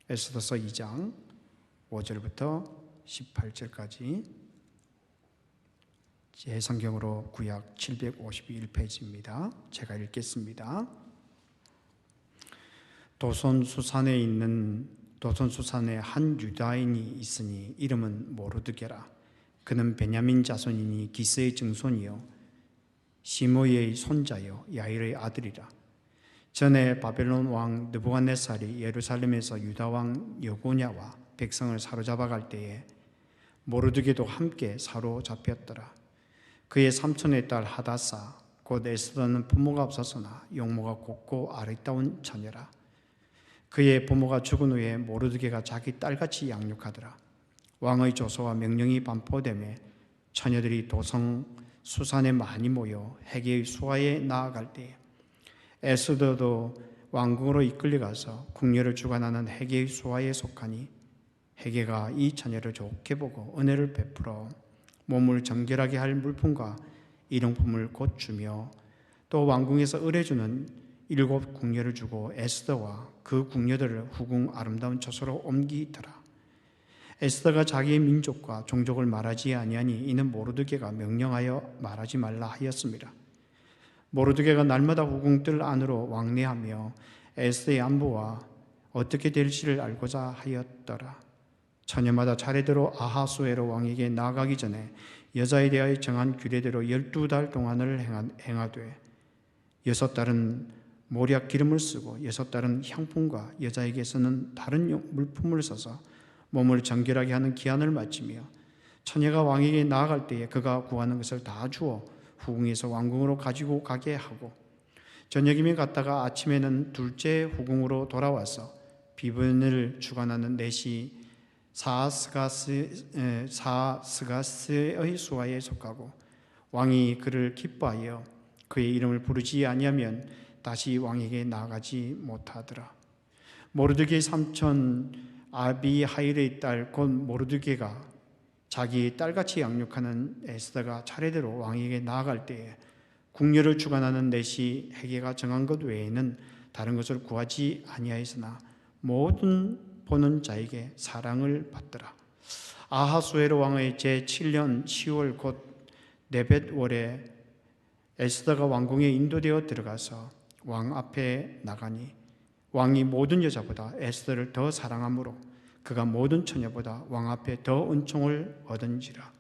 에스더서 2장 5절부터 18절까지 제 성경으로 구약 751페이지입니다. 제가 읽겠습니다. 도손수산에 한 유다인이 있으니 이름은 모르드게라. 그는 베냐민 자손이니 기스의 증손이요 시므이의 손자요 야일의 아들이라. 전에 바벨론 왕 느부갓네살이 예루살렘에서 유다 왕 여고냐와 백성을 사로잡아 갈 때에 모르드게도 함께 사로잡혔더라. 그의 삼촌의 딸 하다사 곧 에스더는 부모가 없었으나 용모가 곱고 아리따운 처녀라. 그의 부모가 죽은 후에 모르드게가 자기 딸같이 양육하더라. 왕의 조서와 명령이 반포되매 처녀들이 도성 수산에 많이 모여 헤게의 수하에 나아갈 때에 에스더도 왕궁으로 이끌려가서 궁녀를 주관하는 헤게의 수하에 속하니 헤게가 이 처녀를 좋게 보고 은혜를 베풀어 몸을 정결하게 할 물품과 일용품을 곧 주며 또 왕궁에서 의뢰주는 7 궁녀를 주고 에스더와 그 궁녀들을 후궁 아름다운 처소로 옮기더라. 에스더가 자기의 민족과 종족을 말하지 아니하니 이는 모르드게가 명령하여 말하지 말라 하였습니다. 모르드게가 날마다 후궁들 안으로 왕래하며 에스더의 안부와 어떻게 될지를 알고자 하였더라. 처녀마다 차례대로 아하수에로 왕에게 나아가기 전에 여자에 대하여 정한 규례대로 12달 동안을 행하되 6달은 모략 기름을 쓰고 6달은 향품과 여자에게서는 다른 물품을 써서 몸을 정결하게 하는 기한을 마치며 처녀가 왕에게 나아갈 때에 그가 구하는 것을 다 주어 후궁에서 왕궁으로 가지고 가게 하고 저녁이면 갔다가 아침에는 둘째 후궁으로 돌아와서 비번을 주관하는 넷이 사스가스의 수하에 속하고 왕이 그를 기뻐하여 그의 이름을 부르지 아니하면 다시 왕에게 나아가지 못하더라. 모르드게의 삼촌 아비하일의 딸 곧 모르드게가 자기 딸같이 양육하는 에스더가 차례대로 왕에게 나아갈 때에 궁녀를 주관하는 넷이 헤게가 정한 것 외에는 다른 것을 구하지 아니하였으나 모든 보는 자에게 사랑을 받더라. 아하수에로 왕의 제7년 10월 곧 네벳월에 에스더가 왕궁에 인도되어 들어가서 왕 앞에 나가니 왕이 모든 여자보다 에스더를 더 사랑하므로 그가 모든 처녀보다 왕 앞에 더 은총을 얻은지라.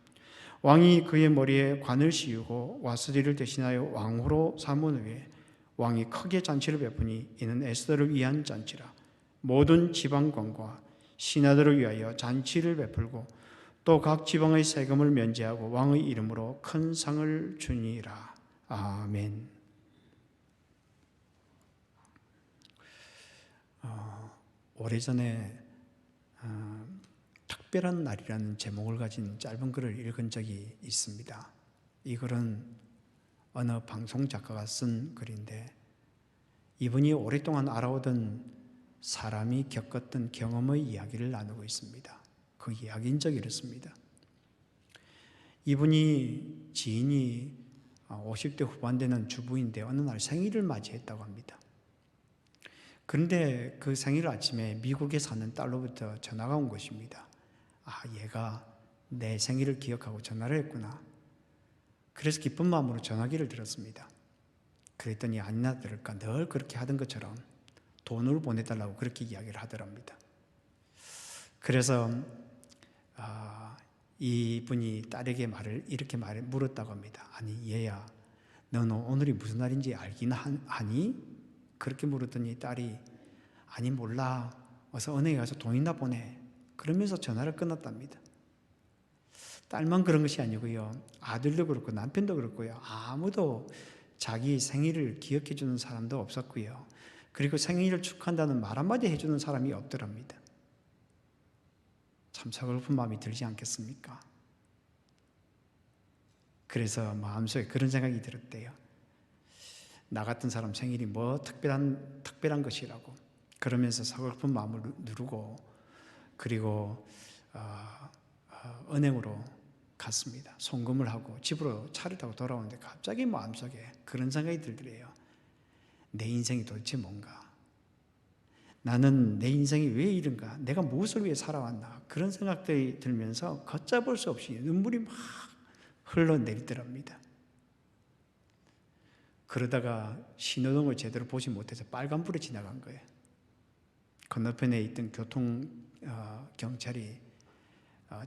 왕이 그의 머리에 관을 씌우고 와스디를 대신하여 왕후로 삼은 후에 왕이 크게 잔치를 베푸니 이는 에스더를 위한 잔치라. 모든 지방관과 신하들을 위하여 잔치를 베풀고 또 각 지방의 세금을 면제하고 왕의 이름으로 큰 상을 주니라. 아멘. 오래전에 특별한 날이라는 제목을 가진 짧은 글을 읽은 적이 있습니다. 이 글은 어느 방송 작가가 쓴 글인데 이분이 오랫동안 알아오던 사람이 겪었던 경험의 이야기를 나누고 있습니다. 그 이야기인 적이 이렇습니다. 이분이 지인이 50대 후반 되는 주부인데 어느 날 생일을 맞이했다고 합니다. 그런데 그 생일 아침에 미국에 사는 딸로부터 전화가 온 것입니다. 얘가 내 생일을 기억하고 전화를 했구나. 그래서 기쁜 마음으로 전화기를 들었습니다. 그랬더니 아니나 들을까 늘 그렇게 하던 것처럼 돈을 보내달라고 그렇게 이야기를 하더랍니다. 그래서 이분이 딸에게 이렇게 물었다고 합니다. 아니 얘야, 너는 오늘이 무슨 날인지 알긴 하니? 그렇게 물었더니 딸이 아니 몰라, 어서 은행에 가서 돈이나 보내, 그러면서 전화를 끊었답니다. 딸만 그런 것이 아니고요, 아들도 그렇고 남편도 그렇고요, 아무도 자기 생일을 기억해 주는 사람도 없었고요, 그리고 생일을 축하한다는 말 한마디 해주는 사람이 없더랍니다. 참 서글픈 마음이 들지 않겠습니까? 그래서 마음속에 그런 생각이 들었대요. 나 같은 사람 생일이 뭐 특별한 것이라고. 그러면서 서글픈 마음을 누르고 그리고 은행으로 갔습니다. 송금을 하고 집으로 차를 타고 돌아오는데 갑자기 마음속에 그런 생각이 들더래요. 내 인생이 도대체 뭔가? 나는 내 인생이 왜 이런가? 내가 무엇을 위해 살아왔나? 그런 생각들이 들면서 걷잡을 수 없이 눈물이 막 흘러내리더랍니다. 그러다가 신호등을 제대로 보지 못해서 빨간불에 지나간 거예요. 건너편에 있던 경찰이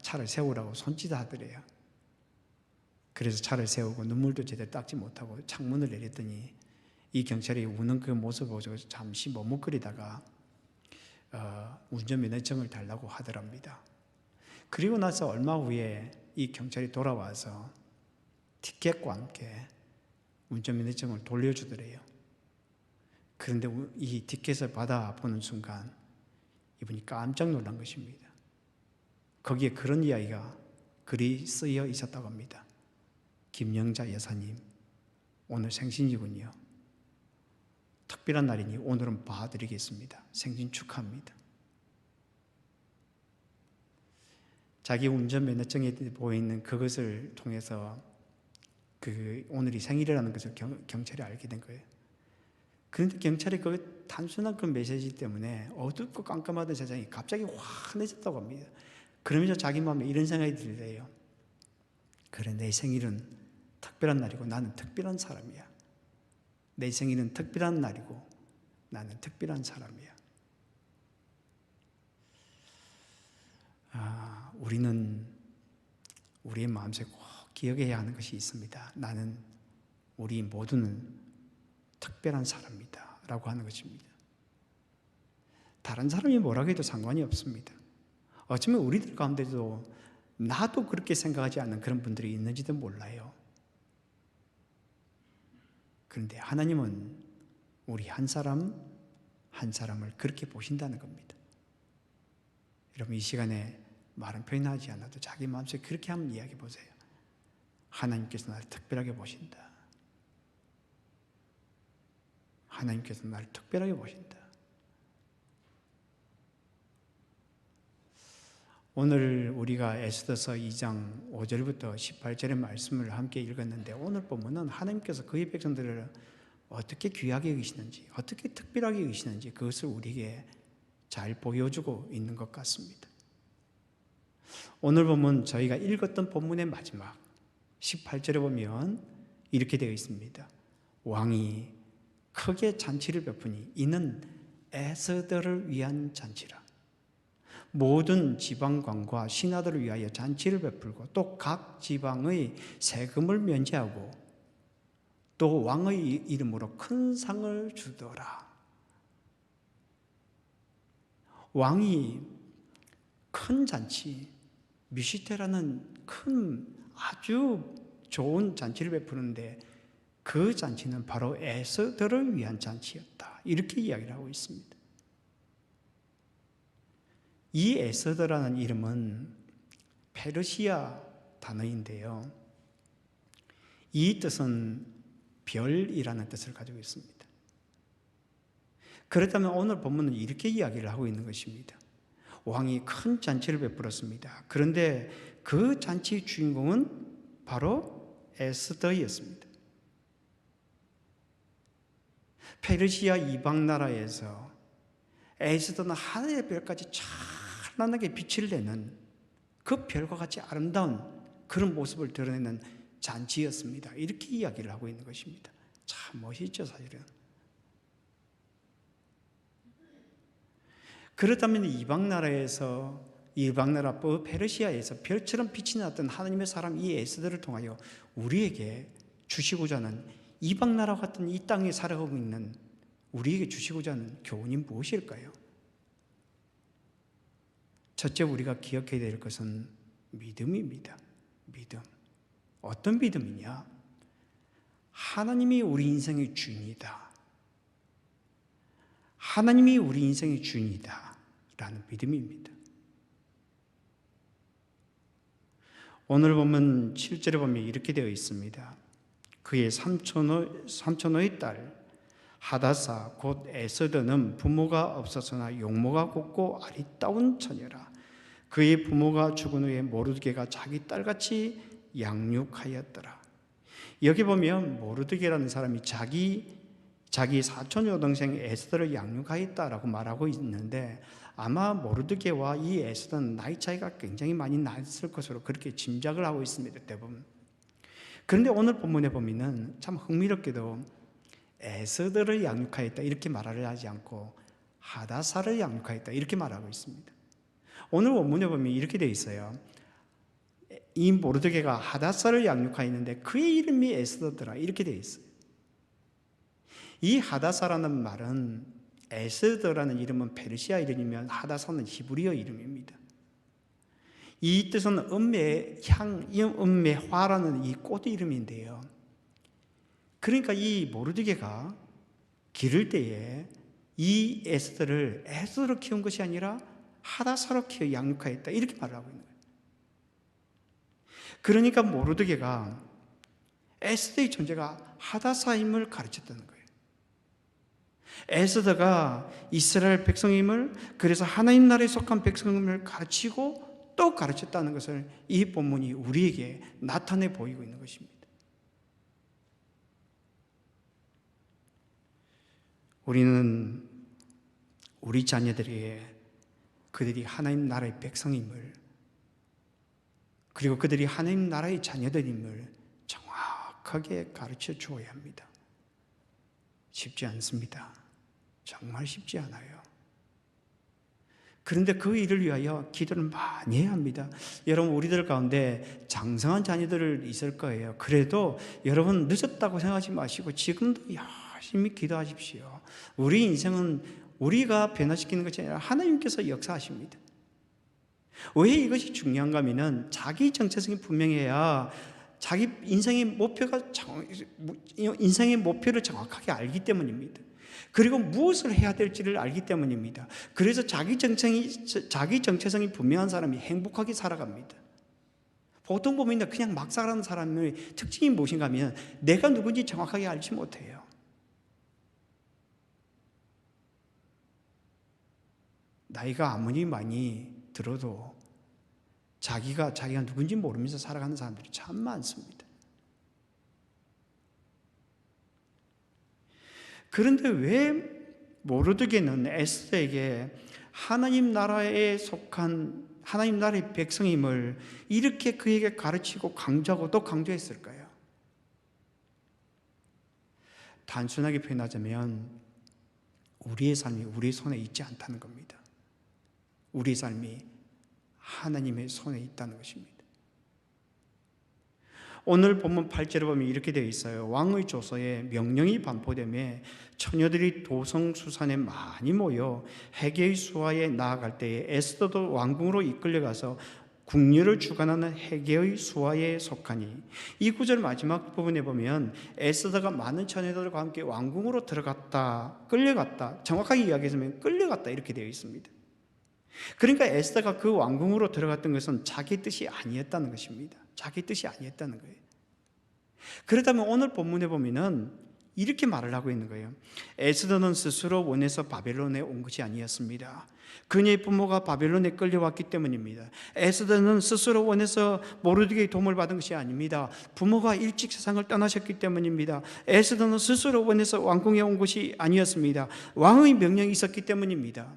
차를 세우라고 손짓하더래요. 그래서 차를 세우고 눈물도 제대로 닦지 못하고 창문을 내렸더니 이 경찰이 우는 그 모습을 보고 잠시 머뭇거리다가 운전면허증을 달라고 하더랍니다. 그리고 나서 얼마 후에 이 경찰이 돌아와서 티켓과 함께 운전면허증을 돌려주더래요. 그런데 이 티켓을 받아보는 순간 이분이 깜짝 놀란 것입니다. 거기에 그런 이야기가 글이 쓰여 있었다고 합니다. 김영자 여사님, 오늘 생신이군요. 특별한 날이니 오늘은 봐드리겠습니다. 생신 축하합니다. 자기 운전면허증에 보이는 그것을 통해서 오늘이 생일이라는 것을 경찰이 알게 된 거예요. 그런데 경찰이 그 단순한 그 메시지 때문에 어둡고 깜깜하던 세상이 갑자기 환해졌다고 합니다. 그러면서 자기 마음에 이런 생각이 들래요. 그래, 내 생일은 특별한 날이고 나는 특별한 사람이야. 내 생일은 특별한 날이고 나는 특별한 사람이야. 우리는 우리의 마음속에 꼭 기억해야 하는 것이 있습니다. 나는, 우리 모두는 특별한 사람이다 라고 하는 것입니다. 다른 사람이 뭐라고 해도 상관이 없습니다. 어쩌면 우리들 가운데도 나도 그렇게 생각하지 않는 그런 분들이 있는지도 몰라요. 그런데 하나님은 우리 한 사람 한 사람을 그렇게 보신다는 겁니다. 여러분, 이 시간에 말은 표현하지 않아도 자기 마음속에 그렇게 한번 이야기해 보세요. 하나님께서 나를 특별하게 보신다. 하나님께서 나를 특별하게 보신다. 오늘 우리가 에스더서 2장 5절부터 18절의 말씀을 함께 읽었는데, 오늘 본문은 하나님께서 그의 백성들을 어떻게 귀하게 여기시는지, 어떻게 특별하게 여기시는지 그것을 우리에게 잘 보여주고 있는 것 같습니다. 오늘 본문, 저희가 읽었던 본문의 마지막 18절에 보면 이렇게 되어 있습니다. 왕이 크게 잔치를 베푸니 이는 에스더를 위한 잔치라. 모든 지방관과 신하들을 위하여 잔치를 베풀고 또 각 지방의 세금을 면제하고 또 왕의 이름으로 큰 상을 주더라. 왕이 큰 잔치, 미시테라는 큰 아주 좋은 잔치를 베푸는데 그 잔치는 바로 에스더를 위한 잔치였다. 이렇게 이야기를 하고 있습니다. 이 에스더라는 이름은 페르시아 단어인데요. 이 뜻은 별이라는 뜻을 가지고 있습니다. 그렇다면 오늘 본문은 이렇게 이야기를 하고 있는 것입니다. 왕이 큰 잔치를 베풀었습니다. 그런데 그 잔치의 주인공은 바로 에스더였습니다. 페르시아 이방 나라에서 에스더는 하늘의 별까지 찬란하게 빛을 내는 그 별과 같이 아름다운 그런 모습을 드러내는 잔치였습니다. 이렇게 이야기를 하고 있는 것입니다. 참 멋있죠, 사실은. 그렇다면 이방 나라 페르시아에서 별처럼 빛이 났던 하나님의 사람 이 에스더를 통하여 우리에게 주시고자 하는, 이방 나라 같은 이 땅에 살아가고 있는 우리에게 주시고자 하는 교훈이 무엇일까요? 첫째, 우리가 기억해야 될 것은 믿음입니다. 믿음. 어떤 믿음이냐? 하나님이 우리 인생의 주인이다. 하나님이 우리 인생의 주인이다 라는 믿음입니다. 오늘 보면 7절에 보면 이렇게 되어 있습니다. 그의 삼촌의 딸 하다사 곧 에스더는 부모가 없었으나 용모가 곱고 아리따운 처녀라. 그의 부모가 죽은 후에 모르드게가 자기 딸같이 양육하였더라. 여기 보면 모르드게라는 사람이 자기 자기 사촌 여동생 에스더를 양육하였다라고 말하고 있는데 아마 모르드게와 이 에스더는 나이 차이가 굉장히 많이 났을 것으로 그렇게 짐작을 하고 있습니다. 대부분. 그런데 오늘 본문에 보면은 참 흥미롭게도 에스더를 양육하였다 이렇게 말을 하지 않고 하다사를 양육하였다 이렇게 말하고 있습니다. 오늘 원문에 보면 이렇게 되어 있어요. 이 모르드게가 하다사를 양육하였는데 그의 이름이 에스더더라 이렇게 되어 있어요. 이 하다사라는 말은 에스더라는 이름은 페르시아 이름이면 하다사는 히브리어 이름입니다. 이 뜻은 음매의 향, 음매의 화라는 이 꽃 이름인데요. 그러니까 이 모르드게가 기를 때에 이 에스더를 에스더로 키운 것이 아니라 하다사로 키워 양육하였다 이렇게 말을 하고 있는 거예요. 그러니까 모르드게가 에스더의 존재가 하다사임을 가르쳤다는 거예요. 에스더가 이스라엘 백성임을, 그래서 하나님 나라에 속한 백성임을 가르치고 또 가르쳤다는 것을 이 본문이 우리에게 나타내 보이고 있는 것입니다. 우리는 우리 자녀들에게 그들이 하나님 나라의 백성임을, 그리고 그들이 하나님 나라의 자녀들임을 정확하게 가르쳐 주어야 합니다. 쉽지 않습니다. 정말 쉽지 않아요. 그런데 그 일을 위하여 기도를 많이 해야 합니다. 여러분, 우리들 가운데 장성한 자녀들 있을 거예요. 그래도 여러분 늦었다고 생각하지 마시고 지금도 열심히 기도하십시오. 우리 인생은 우리가 변화시키는 것이 아니라 하나님께서 역사하십니다. 왜 이것이 중요한가 하면은 자기 정체성이 분명해야 자기 인생의 목표를 정확하게 알기 때문입니다. 그리고 무엇을 해야 될지를 알기 때문입니다. 그래서 자기 정체성이 분명한 사람이 행복하게 살아갑니다. 보통 보면 그냥 막 살아가는 사람의 특징이 무엇인가 하면 내가 누군지 정확하게 알지 못해요. 나이가 아무리 많이 들어도 자기가 누군지 모르면서 살아가는 사람들이 참 많습니다. 그런데 왜 모르드게는 에스더에게 하나님 나라에 속한 하나님 나라의 백성임을 이렇게 그에게 가르치고 강조하고 또 강조했을까요? 단순하게 표현하자면 우리의 삶이 우리의 손에 있지 않다는 겁니다. 우리의 삶이 하나님의 손에 있다는 것입니다. 오늘 본문 8절에 보면 이렇게 되어 있어요. 왕의 조서에 명령이 반포되며 처녀들이 도성수산에 많이 모여 헤게의 수하에 나아갈 때에 에스더도 왕궁으로 이끌려가서 궁녀를 주관하는 헤게의 수하에 속하니, 이 구절 마지막 부분에 보면 에스더가 많은 처녀들과 함께 왕궁으로 끌려갔다, 정확하게 이야기하면 끌려갔다 이렇게 되어 있습니다. 그러니까 에스더가 그 왕궁으로 들어갔던 것은 자기 뜻이 아니었다는 것입니다. 자기 뜻이 아니었다는 거예요. 그렇다면 오늘 본문에 보면은 이렇게 말을 하고 있는 거예요. 에스더는 스스로 원해서 바벨론에 온 것이 아니었습니다. 그녀의 부모가 바벨론에 끌려왔기 때문입니다. 에스더는 스스로 원해서 모르드게의 도움을 받은 것이 아닙니다. 부모가 일찍 세상을 떠나셨기 때문입니다. 에스더는 스스로 원해서 왕궁에 온 것이 아니었습니다. 왕의 명령이 있었기 때문입니다.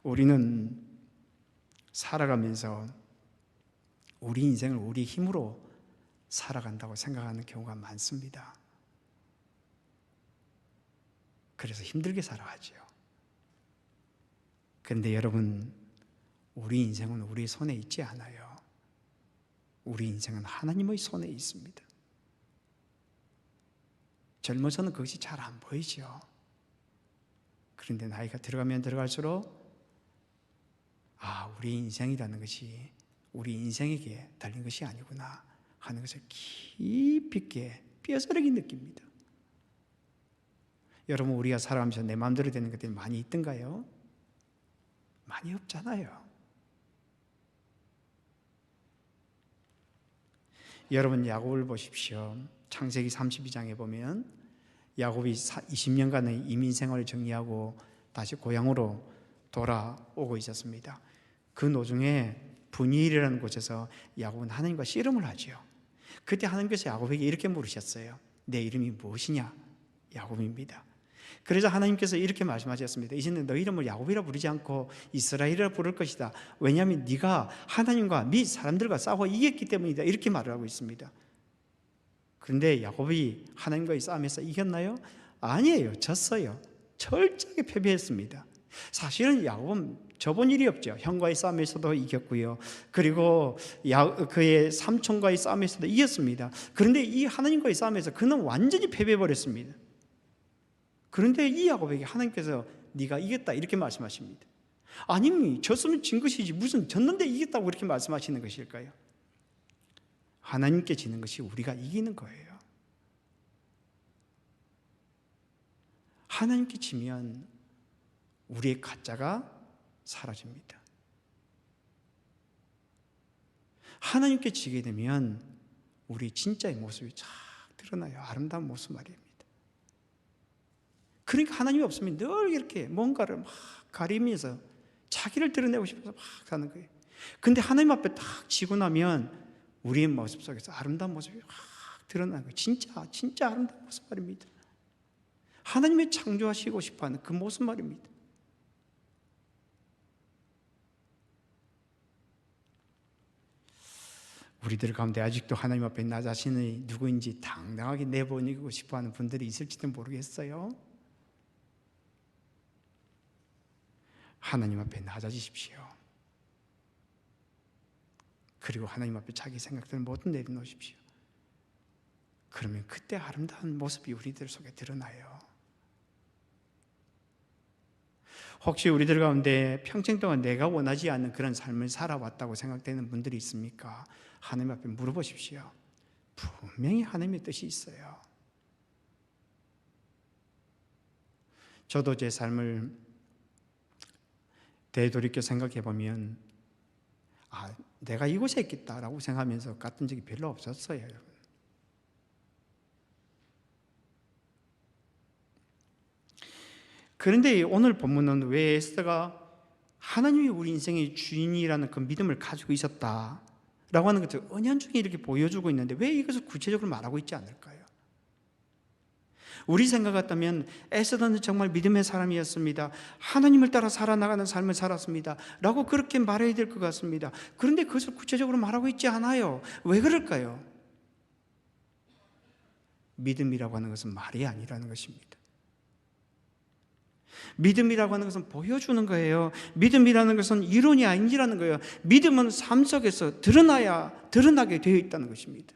우리는 살아가면서 우리 인생을 우리 힘으로 살아간다고 생각하는 경우가 많습니다. 그래서 힘들게 살아가죠. 그런데 여러분, 우리 인생은 우리 손에 있지 않아요. 우리 인생은 하나님의 손에 있습니다. 젊어서는 그것이 잘 안 보이죠. 그런데 나이가 들어가면 들어갈수록 우리 인생이라는 것이 우리 인생에게 달린 것이 아니구나 하는 것을 깊이 있게 뼈저리게 느낍니다. 여러분, 우리가 살아가면서 내 마음대로 되는 것들이 많이 있던가요? 많이 없잖아요. 여러분, 야곱을 보십시오. 창세기 32장에 보면 야곱이 20년간의 이민 생활을 정리하고 다시 고향으로 돌아오고 있었습니다. 그 노중에 분이엘이라는 곳에서 야곱은 하나님과 씨름을 하죠. 그때 하나님께서 야곱에게 이렇게 물으셨어요. 내 이름이 무엇이냐? 야곱입니다. 그래서 하나님께서 이렇게 말씀하셨습니다. 이제는 너 이름을 야곱이라 부르지 않고 이스라엘이라 부를 것이다. 왜냐하면 네가 하나님과 및 사람들과 싸워 이겼기 때문이다. 이렇게 말을 하고 있습니다. 그런데 야곱이 하나님과의 싸움에서 이겼나요? 아니에요. 졌어요. 철저하게 패배했습니다. 사실은 야곱은 져본 일이 없죠. 형과의 싸움에서도 이겼고요. 그리고 그의 삼촌과의 싸움에서도 이겼습니다. 그런데 이 하나님과의 싸움에서 그는 완전히 패배해버렸습니다. 그런데 이 야곱에게 하나님께서 네가 이겼다 이렇게 말씀하십니다. 아니, 졌으면 진 것이지 무슨 졌는데 이겼다고 이렇게 말씀하시는 것일까요? 하나님께 지는 것이 우리가 이기는 거예요. 하나님께 지면 우리의 가짜가 사라집니다. 하나님께 지게 되면 우리 진짜의 모습이 쫙 드러나요. 아름다운 모습 말입니다. 그러니까 하나님이 없으면 늘 이렇게 뭔가를 막 가리면서 자기를 드러내고 싶어서 막 사는 거예요. 근데 하나님 앞에 딱 지고 나면 우리의 모습 속에서 아름다운 모습이 확 드러나는 거예요. 진짜 아름다운 모습 말입니다. 하나님의 창조하시고 싶어하는 그 모습 말입니다. 우리들 가운데 아직도 하나님 앞에 나 자신이 누구인지 당당하게 내보이고 싶어하는 분들이 있을지도 모르겠어요. 하나님 앞에 낮아지십시오. 그리고 하나님 앞에 자기 생각들을 모두 내려놓으십시오. 그러면 그때 아름다운 모습이 우리들 속에 드러나요. 혹시 우리들 가운데 평생 동안 내가 원하지 않는 그런 삶을 살아왔다고 생각되는 분들이 있습니까? 하나님 앞에 물어보십시오. 분명히 하나님의 뜻이 있어요. 저도 제 삶을 되돌이켜 생각해 보면 내가 이곳에 있겠다라고 생각하면서 갔던 적이 별로 없었어요, 여러분. 그런데 오늘 본문은 왜 에스더가 하나님이 우리 인생의 주인이라는 그 믿음을 가지고 있었다라고 하는 것을 은연중에 이렇게 보여주고 있는데 왜 이것을 구체적으로 말하고 있지 않을까요? 우리 생각 같다면 에스더는 정말 믿음의 사람이었습니다. 하나님을 따라 살아나가는 삶을 살았습니다. 라고 그렇게 말해야 될 것 같습니다. 그런데 그것을 구체적으로 말하고 있지 않아요. 왜 그럴까요? 믿음이라고 하는 것은 말이 아니라는 것입니다. 믿음이라고 하는 것은 보여주는 거예요. 믿음이라는 것은 이론이 아니라는 거예요. 믿음은 삶 속에서 드러나게 되어 있다는 것입니다.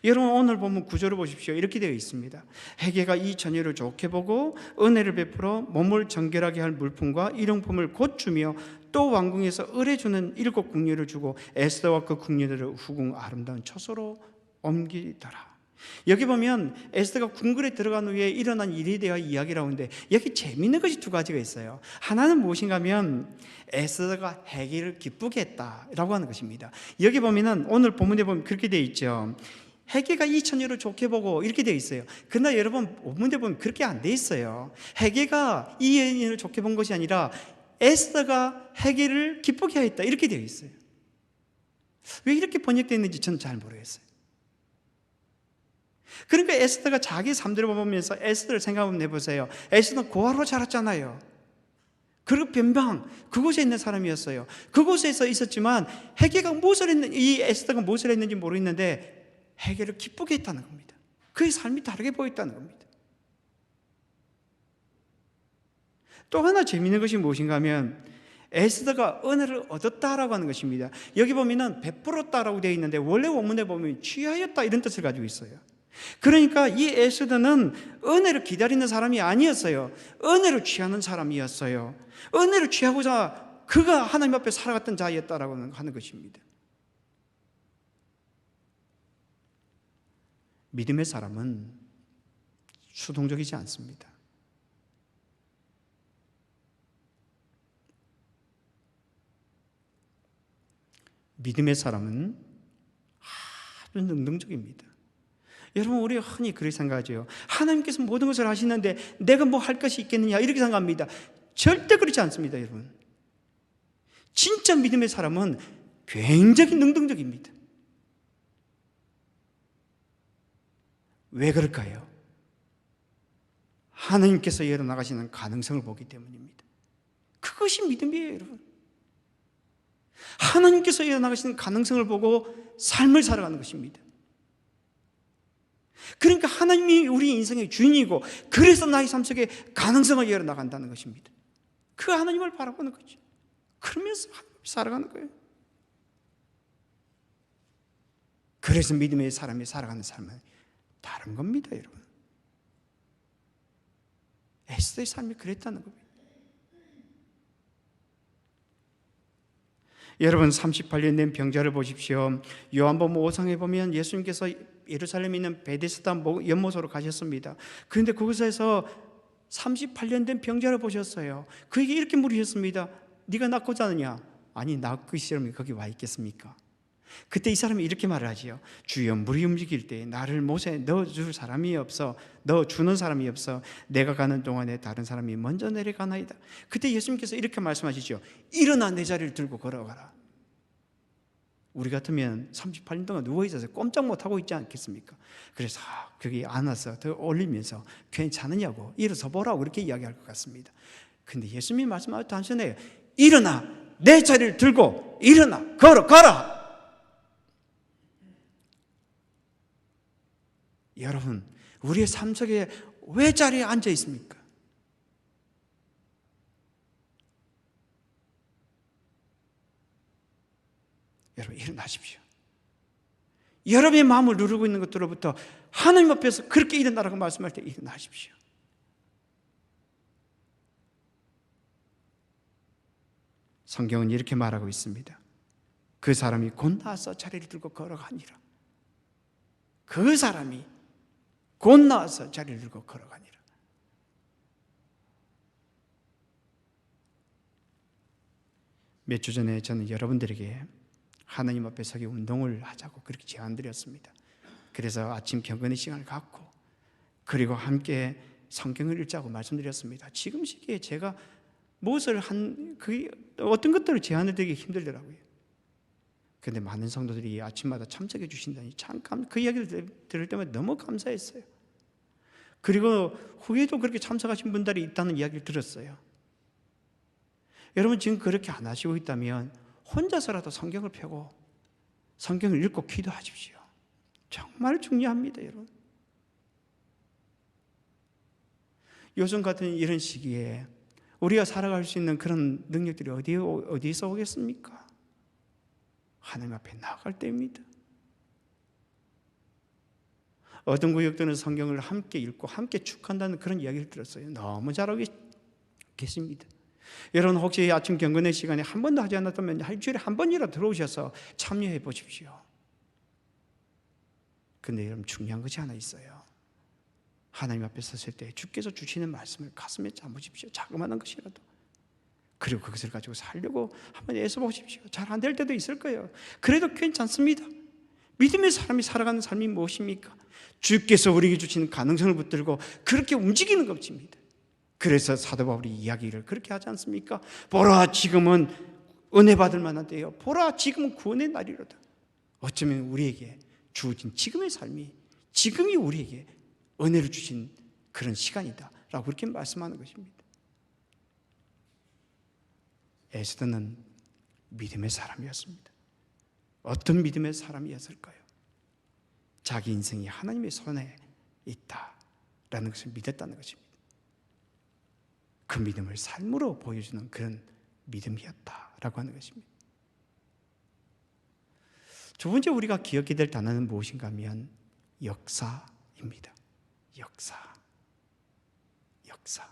여러분 오늘 보면 구절을 보십시오. 이렇게 되어 있습니다. 헤게가 이 처녀를 좋게 보고 은혜를 베풀어 몸을 정결하게 할 물품과 일용품을 곧 주며 또 왕궁에서 을해주는 7 궁녀를 주고 에스더와 그 궁녀들을 후궁 아름다운 처소로 옮기더라. 여기 보면 에스더가 궁궐에 들어간 후에 일어난 일에 대한 이야기를 하는데 여기 재미있는 것이 2가지가 있어요. 하나는 무엇인가 하면 에스더가 헤게를 기쁘게 했다라고 하는 것입니다. 여기 보면 오늘 본문에 보면 그렇게 되어 있죠. 헤게가 이 처녀를 좋게 보고 이렇게 되어 있어요. 그러나 여러분 본문에 보면 그렇게 안 되어 있어요. 헤게가 이 여인을 좋게 본 것이 아니라 에스더가 헤게를 기쁘게 하였다 이렇게 되어 있어요. 왜 이렇게 번역되어 있는지 저는 잘 모르겠어요. 그러니까 에스더가 자기 삶들을 보면서 에스더를 생각 한번 해보세요. 에스더는 고아로 자랐잖아요. 그리고 변방 그곳에 있는 사람이었어요. 그곳에서 있었지만 헤게가 무엇을 했는지, 이 에스더가 무엇을 했는지 모르겠는데 헤게를 기쁘게 했다는 겁니다. 그의 삶이 다르게 보였다는 겁니다. 또 하나 재미있는 것이 무엇인가 하면 에스더가 은혜를 얻었다라고 하는 것입니다. 여기 보면은 베풀었다라고 되어 있는데 원래 원문에 보면 취하였다 이런 뜻을 가지고 있어요. 그러니까 이 에스더는 은혜를 기다리는 사람이 아니었어요. 은혜를 취하는 사람이었어요. 은혜를 취하고자 그가 하나님 앞에 살아갔던 자였다라고 하는 것입니다. 믿음의 사람은 수동적이지 않습니다. 믿음의 사람은 아주 능동적입니다. 여러분 우리가 흔히 그렇게 생각하죠. 하나님께서 모든 것을 하시는데 내가 뭐 할 것이 있겠느냐 이렇게 생각합니다. 절대 그렇지 않습니다. 여러분 진짜 믿음의 사람은 굉장히 능동적입니다. 왜 그럴까요? 하나님께서 열어나가시는 가능성을 보기 때문입니다. 그것이 믿음이에요, 여러분. 하나님께서 열어나가시는 가능성을 보고 삶을 살아가는 것입니다. 그러니까 하나님이 우리 인생의 주인이고, 그래서 나의 삶 속에 가능성을 열어나간다는 것입니다. 그 하나님을 바라보는 거죠. 그러면서 살아가는 거예요. 그래서 믿음의 사람이 살아가는 삶은 다른 겁니다, 여러분. 에스더의 삶이 그랬다는 겁니다. 여러분, 38년 된 병자를 보십시오. 요한복음 5장에 보면 예수님께서 예루살렘에 있는 베데스다 연못으로 가셨습니다. 그런데 그곳에서 38년 된 병자를 보셨어요. 그에게 이렇게 물으셨습니다. 네가 낫고자 하느냐? 아니, 낫기 싫으면 거기 와 있겠습니까? 그때 이 사람이 이렇게 말을 하지요. 주여, 물이 움직일 때 나를 못에 넣어줄 사람이 없어, 넣어주는 사람이 없어. 내가 가는 동안에 다른 사람이 먼저 내려가나이다. 그때 예수님께서 이렇게 말씀하시죠. 일어나 내 자리를 들고 걸어가라. 우리 같으면 38년 동안 누워있어서 꼼짝 못하고 있지 않겠습니까? 그래서 거기 안아서 더 올리면서 괜찮으냐고, 일어서 보라고 그렇게 이야기할 것 같습니다. 근데 예수님이 말씀하신 단순해요. 일어나 내 자리를 들고 일어나 걸어가라. 여러분, 우리의 삶 속에 왜 자리에 앉아 있습니까? 여러분, 일어나십시오. 여러분의 마음을 누르고 있는 것들로부터 하나님 앞에서 그렇게 일어나라고 말씀할 때 일어나십시오. 성경은 이렇게 말하고 있습니다. 그 사람이 곧 나와서 자리를 들고 걸어가니라. 그 사람이 곧 나와서 자리를 들고 걸어가니라. 몇 주 전에 저는 여러분들에게 하나님 앞에 서기 운동을 하자고 그렇게 제안드렸습니다. 그래서 아침 경건의 시간을 갖고, 그리고 함께 성경을 읽자고 말씀드렸습니다. 지금 시기에 제가 무엇을 어떤 것들을 제안을 드리기 힘들더라고요. 그런데 많은 성도들이 아침마다 참석해 주신다니 참 그 이야기를 들을 때마다 너무 감사했어요. 그리고 후에도 그렇게 참석하신 분들이 있다는 이야기를 들었어요. 여러분, 지금 그렇게 안 하시고 있다면 혼자서라도 성경을 펴고 성경을 읽고 기도하십시오. 정말 중요합니다, 여러분. 요즘 같은 이런 시기에 우리가 살아갈 수 있는 그런 능력들이 어디에서 오겠습니까? 하나님 앞에 나아갈 때입니다. 어떤 구역들은 성경을 함께 읽고 함께 축한다는 그런 이야기를 들었어요. 너무 잘하고 계십니다. 여러분, 혹시 아침 경건의 시간에 한 번도 하지 않았다면 일주일에 한 번이라도 들어오셔서 참여해 보십시오. 근데 여러분, 중요한 것이 하나 있어요. 하나님 앞에 섰을 때 주께서 주시는 말씀을 가슴에 담으십시오. 자그마한 것이라도. 그리고 그것을 가지고 살려고 한번 애써보십시오. 잘 안 될 때도 있을 거예요. 그래도 괜찮습니다. 믿음의 사람이 살아가는 삶이 무엇입니까? 주께서 우리에게 주시는 가능성을 붙들고 그렇게 움직이는 것입니다. 그래서 사도 바울이 이야기를 그렇게 하지 않습니까? 보라, 지금은 은혜 받을 만한 때요. 보라, 지금은 구원의 날이로다. 어쩌면 우리에게 주어진 지금의 삶이, 지금이 우리에게 은혜를 주신 그런 시간이다 라고 그렇게 말씀하는 것입니다. 에스더는 믿음의 사람이었습니다. 어떤 믿음의 사람이었을까요? 자기 인생이 하나님의 손에 있다라는 것을 믿었다는 것입니다. 그 믿음을 삶으로 보여주는 그런 믿음이었다라고 하는 것입니다. 두 번째 우리가 기억해야 될 단어는 무엇인가 하면 역사입니다. 역사.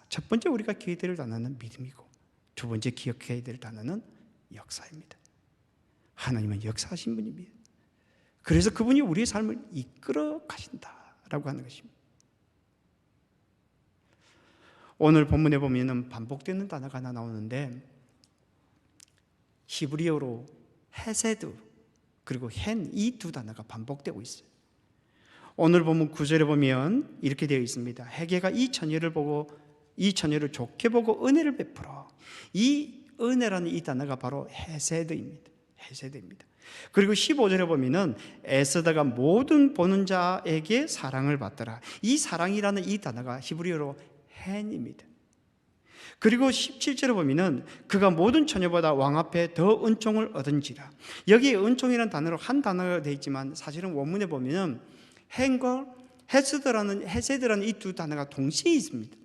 첫 번째 우리가 기억해야 될 단어는 믿음이고, 두 번째 기억해야 될 단어는 역사입니다. 하나님은 역사하신 분입니다. 그래서 그분이 우리의 삶을 이끌어 가신다라고 하는 것입니다. 오늘 본문에 보면 반복되는 단어가 하나 나오는데, 히브리어로 헤세드 그리고 헨, 이 두 단어가 반복되고 있어요. 오늘 본문 9절에 보면 이렇게 되어 있습니다. 헤게가 이 처녀를 좋게 보고 은혜를 베풀어. 이 은혜라는 이 단어가 바로 헤세드입니다. 그리고 15절에 보면은 애쓰다가 모든 보는 자에게 사랑을 받더라. 이 사랑이라는 이 단어가 히브리어로 헨입니다. 그리고 17절에 보면은 그가 모든 처녀보다 왕 앞에 더 은총을 얻은지라. 여기에 은총이라는 단어로 한 단어가 되어 있지만 사실은 원문에 보면은 헨과 헤세드라는 이 두 단어가 동시에 있습니다.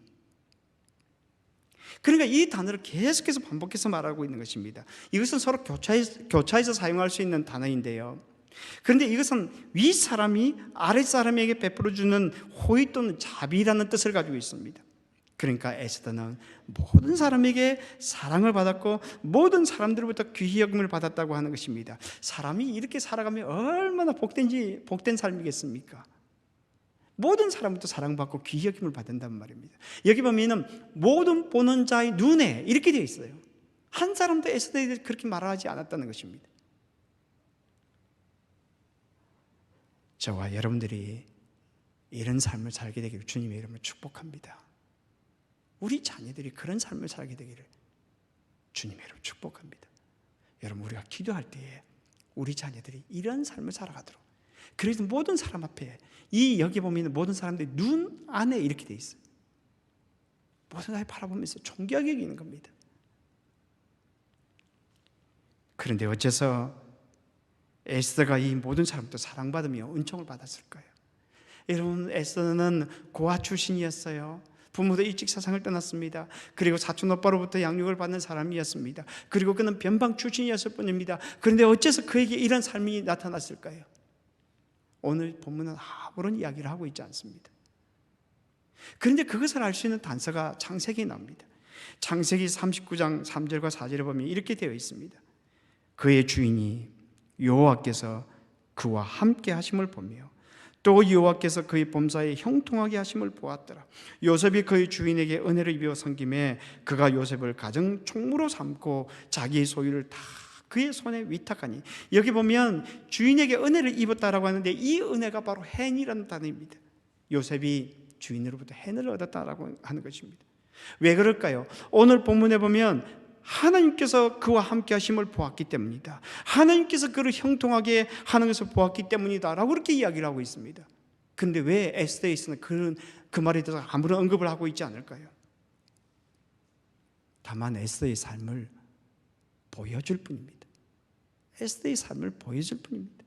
그러니까 이 단어를 계속해서 반복해서 말하고 있는 것입니다. 이것은 서로 교차해서 사용할 수 있는 단어인데요. 그런데 이것은 윗사람이 아랫사람에게 베풀어주는 호의 또는 자비라는 뜻을 가지고 있습니다. 그러니까 에스더는 모든 사람에게 사랑을 받았고 모든 사람들로부터 귀히 여김을 받았다고 하는 것입니다. 사람이 이렇게 살아가면 얼마나 복된 삶이겠습니까? 모든 사람부터 사랑받고 귀히 여김을 받는단 말입니다. 여기 보면은 모든 보는 자의 눈에 이렇게 되어 있어요. 한 사람도 에스더에 대해서 그렇게 말하지 않았다는 것입니다. 저와 여러분들이 이런 삶을 살게 되기를 주님의 이름으로 축복합니다. 우리 자녀들이 그런 삶을 살게 되기를 주님의 이름으로 축복합니다. 여러분, 우리가 기도할 때에 우리 자녀들이 이런 삶을 살아가도록, 그래서 모든 사람 앞에 여기 보면 모든 사람들이 눈 안에 이렇게 돼 있어요. 모든 사람이 바라보면서 존귀하게 여기는 겁니다. 그런데 어째서 에스더가 이 모든 사람부터 사랑받으며 은총을 받았을까요? 여러분, 에스더는 고아 출신이었어요. 부모도 일찍 세상을 떠났습니다. 그리고 사촌 오빠로부터 양육을 받는 사람이었습니다. 그리고 그는 변방 출신이었을 뿐입니다. 그런데 어째서 그에게 이런 삶이 나타났을까요? 오늘 본문은 아무런 이야기를 하고 있지 않습니다. 그런데 그것을 알 수 있는 단서가 창세기에 나옵니다. 창세기 39장 3절과 4절에 보면 이렇게 되어 있습니다. 그의 주인이 여호와께서 그와 함께 하심을 보며 또 여호와께서 그의 범사에 형통하게 하심을 보았더라. 요셉이 그의 주인에게 은혜를 입어 섬김에 그가 요셉을 가정 총무로 삼고 자기의 소유를 다 그의 손에 위탁하니, 여기 보면 주인에게 은혜를 입었다라고 하는데 이 은혜가 바로 헨이라는 단어입니다. 요셉이 주인으로부터 헨을 얻었다라고 하는 것입니다. 왜 그럴까요? 오늘 본문에 보면 하나님께서 그와 함께 하심을 보았기 때문이다, 하나님께서 그를 형통하게 하는 것을 보았기 때문이다 라고 그렇게 이야기를 하고 있습니다. 그런데 왜 에스더에서는 그 말에 대해서 아무런 언급을 하고 있지 않을까요? 다만 에스더의 삶을 보여줄 뿐입니다. 에스더의 삶을 보여줄 뿐입니다.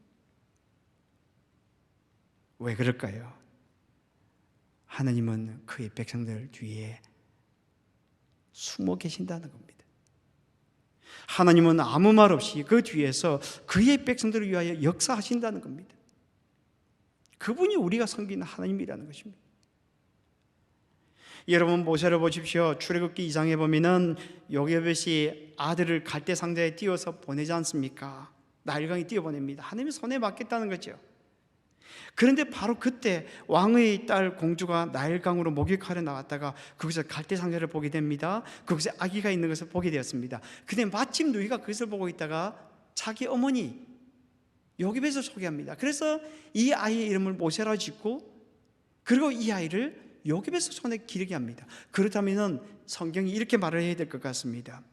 왜 그럴까요? 하나님은 그의 백성들 뒤에 숨어 계신다는 겁니다. 하나님은 아무 말 없이 그 뒤에서 그의 백성들을 위하여 역사하신다는 겁니다. 그분이 우리가 섬기는 하나님이라는 것입니다. 여러분, 모세를 보십시오. 출애굽기 2장에 보면은 요게벳이 아들을 갈대 상자에 띄워서 보내지 않습니까? 나일강에 띄워보냅니다. 하나님의 손에 맡겠다는 거죠. 그런데 바로 그때 왕의 딸 공주가 나일강으로 목욕하러 나왔다가 거기서 갈대 상자를 보게 됩니다. 거기서 아기가 있는 것을 보게 되었습니다. 근데 마침 누이가 그것을 보고 있다가 자기 어머니 요게벳을 소개합니다. 그래서 이 아이의 이름을 모세라 짓고, 그리고 이 아이를 요게벳의 손에 기르게 합니다. 그렇다면 성경이 이렇게 말을 해야 될 것 같습니다.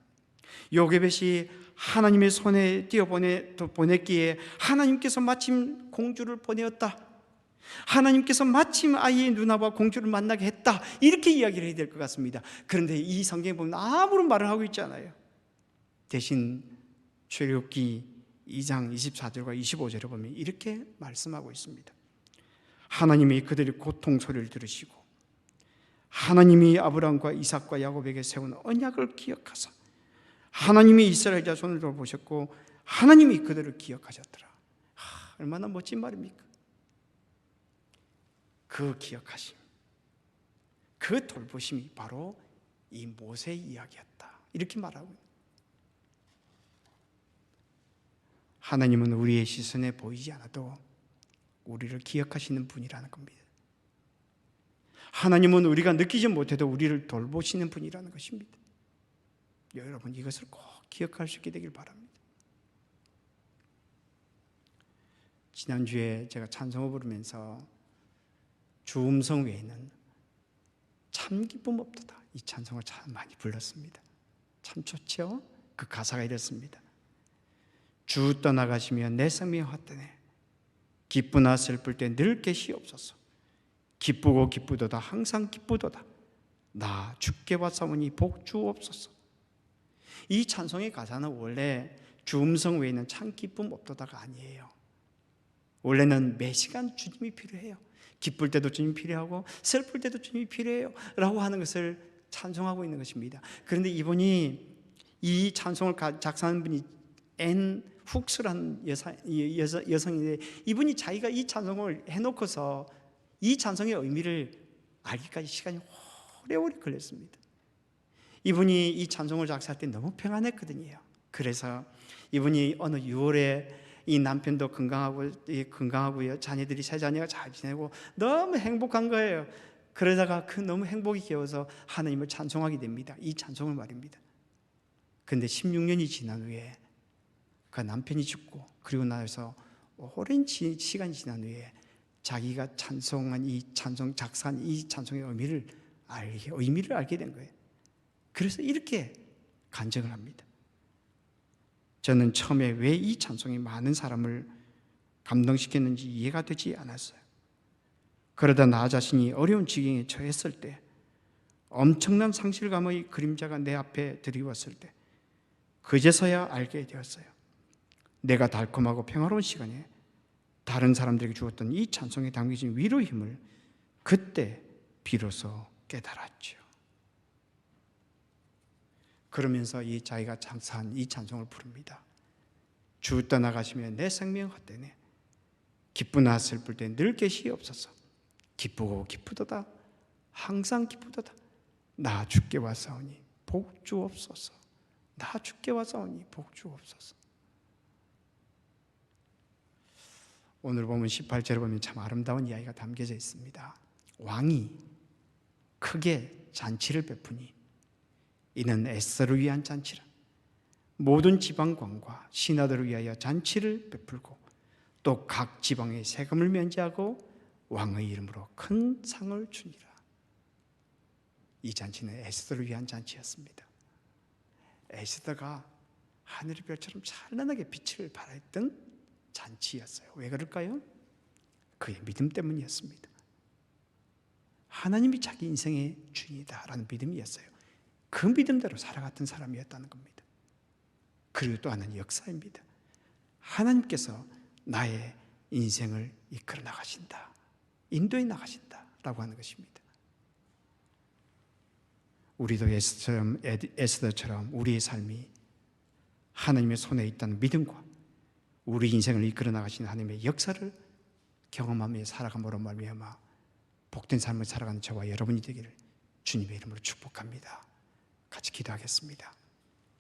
요게벳이 하나님의 손에 보냈기에 하나님께서 마침 공주를 보내었다, 하나님께서 마침 아이의 누나와 공주를 만나게 했다, 이렇게 이야기를 해야 될 것 같습니다. 그런데 이 성경에 보면 아무런 말을 하고 있지 않아요. 대신 출애굽기 2장 24절과 25절에 보면 이렇게 말씀하고 있습니다. 하나님이 그들의 고통 소리를 들으시고 하나님이 아브라함과 이삭과 야곱에게 세운 언약을 기억하사 하나님이 이스라엘 자손을 돌보셨고 하나님이 그들을 기억하셨더라. 얼마나 멋진 말입니까? 그 기억하심, 그 돌보심이 바로 이 모세의 이야기였다, 이렇게 말하고 있습니다. 하나님은 우리의 시선에 보이지 않아도 우리를 기억하시는 분이라는 겁니다. 하나님은 우리가 느끼지 못해도 우리를 돌보시는 분이라는 것입니다. 여러분, 이것을 꼭 기억할 수 있게 되길 바랍니다. 지난주에 제가 찬송을 부르면서 주 음성 외에는 참 기쁨 없도다, 이 찬송을 참 많이 불렀습니다. 참 좋죠? 그 가사가 이렇습니다. 주 떠나가시면 내 생명이 헛되네. 기쁘나 슬플 때 늘 계시옵소서. 기쁘고 기쁘도다 항상 기쁘도다. 나 주께 왔사오니 복 주옵소서. 이 찬송의 가사는 원래 주 음성 외에는 참 기쁨 없도다가 아니에요. 원래는 매 시간 주님이 필요해요. 기쁠 때도 주님이 필요하고 슬플 때도 주님이 필요해요 라고 하는 것을 찬송하고 있는 것입니다. 그런데 이분이 이 찬송을 작사한 분이 앤 훅스라는 여성인데, 이분이 자기가 이 찬송을 해놓고서 이 찬송의 의미를 알기까지 시간이 오래오래 걸렸습니다. 이분이 이 찬송을 작사할 때 너무 평안했거든요. 그래서 이분이 어느 6월에 이 남편도 건강하고요, 자녀들이 세 자녀가 잘 지내고 너무 행복한 거예요. 그러다가 그 너무 행복이 겨워서 하나님을 찬송하게 됩니다. 이 찬송을 말입니다. 근데 16년이 지난 후에 그 남편이 죽고, 그리고 나서 오랜 시간이 지난 후에 자기가 찬송한 이 찬송, 작사한 이 찬송의 의미를 알게 된 거예요. 그래서 이렇게 간증을 합니다. 저는 처음에 왜 이 찬송이 많은 사람을 감동시켰는지 이해가 되지 않았어요. 그러다 나 자신이 어려운 지경에 처했을 때, 엄청난 상실감의 그림자가 내 앞에 드리웠을 때, 그제서야 알게 되었어요. 내가 달콤하고 평화로운 시간에 다른 사람들에게 주었던 이 찬송에 담겨진 위로의 힘을 그때 비로소 깨달았죠. 그러면서 이 자기가 작사한 이 찬송을 부릅니다. 주 떠나가시면 내 생명 헛되네. 기쁘나 슬플 때 늘 계시옵소서. 기쁘고 기쁘도다 항상 기쁘도다. 나 주께 왔사오니 복 주옵소서. 나 주께 왔사오니 복 주옵소서. 오늘 보면 18절에 보면 참 아름다운 이야기가 담겨져 있습니다. 왕이 크게 잔치를 베푸니 이는 에스더를 위한 잔치라. 모든 지방관과 신하들을 위하여 잔치를 베풀고 또 각 지방의 세금을 면제하고 왕의 이름으로 큰 상을 주니라. 이 잔치는 에스더를 위한 잔치였습니다. 에스더가 하늘의 별처럼 찬란하게 빛을 발했던 잔치였어요. 왜 그럴까요? 그의 믿음 때문이었습니다. 하나님이 자기 인생의 주인이다라는 믿음이었어요. 그 믿음대로 살아갔던 사람이었다는 겁니다. 그리고 또 하나는 역사입니다. 하나님께서 나의 인생을 이끌어 나가신다, 인도해 나가신다라고 하는 것입니다. 우리도 에스더처럼 우리의 삶이 하나님의 손에 있다는 믿음과 우리 인생을 이끌어 나가시는 하나님의 역사를 경험하며 살아감으로 말미암아 복된 삶을 살아가는 저와 여러분이 되기를 주님의 이름으로 축복합니다. 같이 기도하겠습니다.